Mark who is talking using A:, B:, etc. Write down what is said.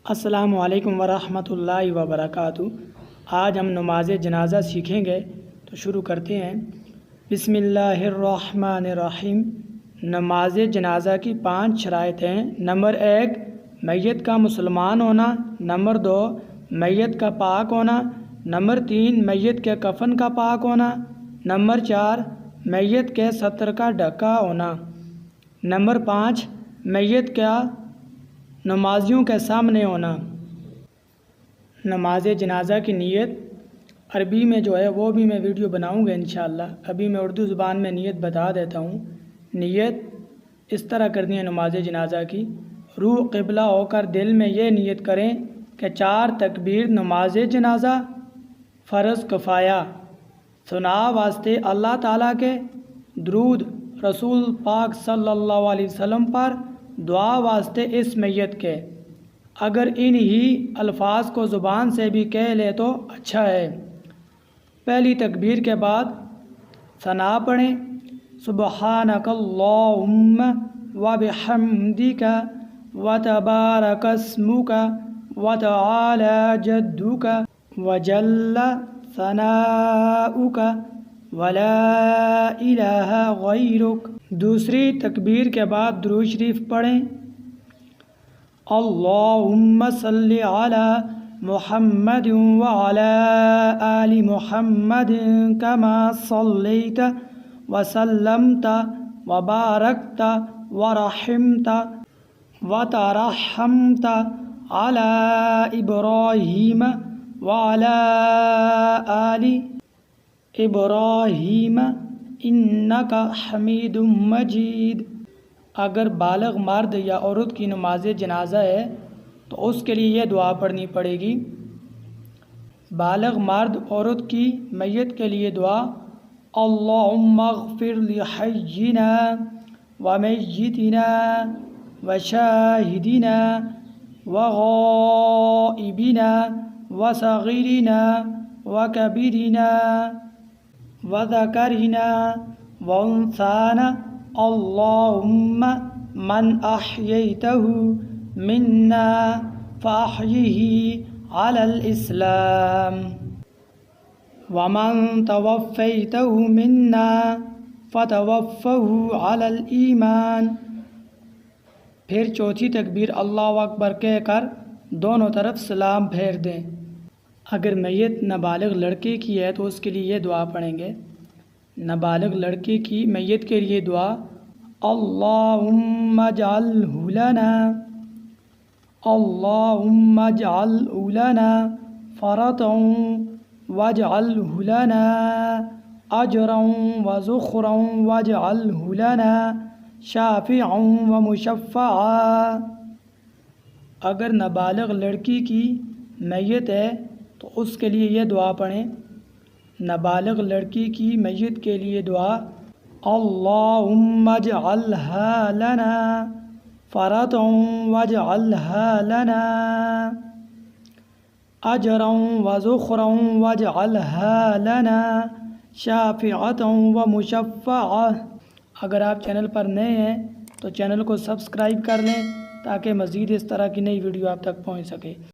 A: السلام علیکم ورحمۃ اللہ وبرکاتہ۔ آج ہم نماز جنازہ سیکھیں گے، تو شروع کرتے ہیں۔ بسم اللہ الرحمن الرحیم۔ نماز جنازہ کی 5 شرائط ہیں۔ نمبر 1، میت کا مسلمان ہونا۔ نمبر 2، میت کا پاک ہونا۔ نمبر 3، میت کے کفن کا پاک ہونا۔ نمبر 4، میت کے ستر کا ڈھکا ہونا۔ نمبر 5، میت کا نمازیوں کے سامنے ہونا۔ نماز جنازہ کی نیت عربی میں جو ہے وہ بھی میں ویڈیو بناؤں گا انشاءاللہ۔ ابھی میں اردو زبان میں نیت بتا دیتا ہوں۔ نیت اس طرح کرنی ہے نماز جنازہ کی۔ روح قبلہ ہو کر دل میں یہ نیت کریں کہ 4 تکبیر نماز جنازہ فرض کفایہ، ثناء واسطے اللہ تعالیٰ کے، درود رسول پاک صلی اللہ علیہ وسلم پر، دعا واسطے اس میت کے۔ اگر انہی الفاظ کو زبان سے بھی کہہ لے تو اچھا ہے۔ پہلی تکبیر کے بعد ثنا پڑھیں، سبحانک اللہم وبحمدک وتبارک اسمک وتعالی جدک وجل ثناؤک ولا الہ غیرک۔ دوسری تکبیر کے بعد درود شریف پڑھیں، اللہم صلی علی محمد وعلی آل محمد کما صلیت وسلمت وبارکت ورحمت وترحمت علی ابراہیم وعلی آل ابراہیم انک حمید مجید۔ اگر بالغ مرد یا عورت کی نماز جنازہ ہے تو اس کے لیے یہ دعا پڑھنی پڑے گی۔ بالغ مرد عورت کی میت کے لیے دعا، اللہم اغفر لحینا ومیتنا وشاہدنا وغائبنا وصغیرنا وکبیرنا وذکرنا وانثانا، اللہم من احییتہ منا فاحیہ علی الاسلام ومن توفیتہ منا فتوفہ علی الایمان۔ پھر چوتھی تکبیر اللہ اکبر کہہ کر دونوں طرف سلام پھیر دیں۔ اگر میت نابالغ لڑکے کی ہے تو اس کے لیے یہ دعا پڑھیں گے۔ نابالغ لڑکے کی میت کے لیے دعا، اللہم اجعلہ لنا اللہم اجعلہ لنا فرطا واجعلہ لنا اجرا وذخرا واجعلہ لنا شافعا ومشفعا۔ اگر نابالغ لڑکی کی میت ہے تو اس کے لیے یہ دعا پڑھیں۔ نابالغ لڑکی کی میت کے لیے دعا، اللہم اجعلہا لنا فرطا واجعلہا لنا اجرا وذخرا واجعلہا لنا شافعة ومشفعة۔ اگر آپ چینل پر نئے ہیں تو چینل کو سبسکرائب کر لیں تاکہ مزید اس طرح کی نئی ویڈیو آپ تک پہنچ سکے۔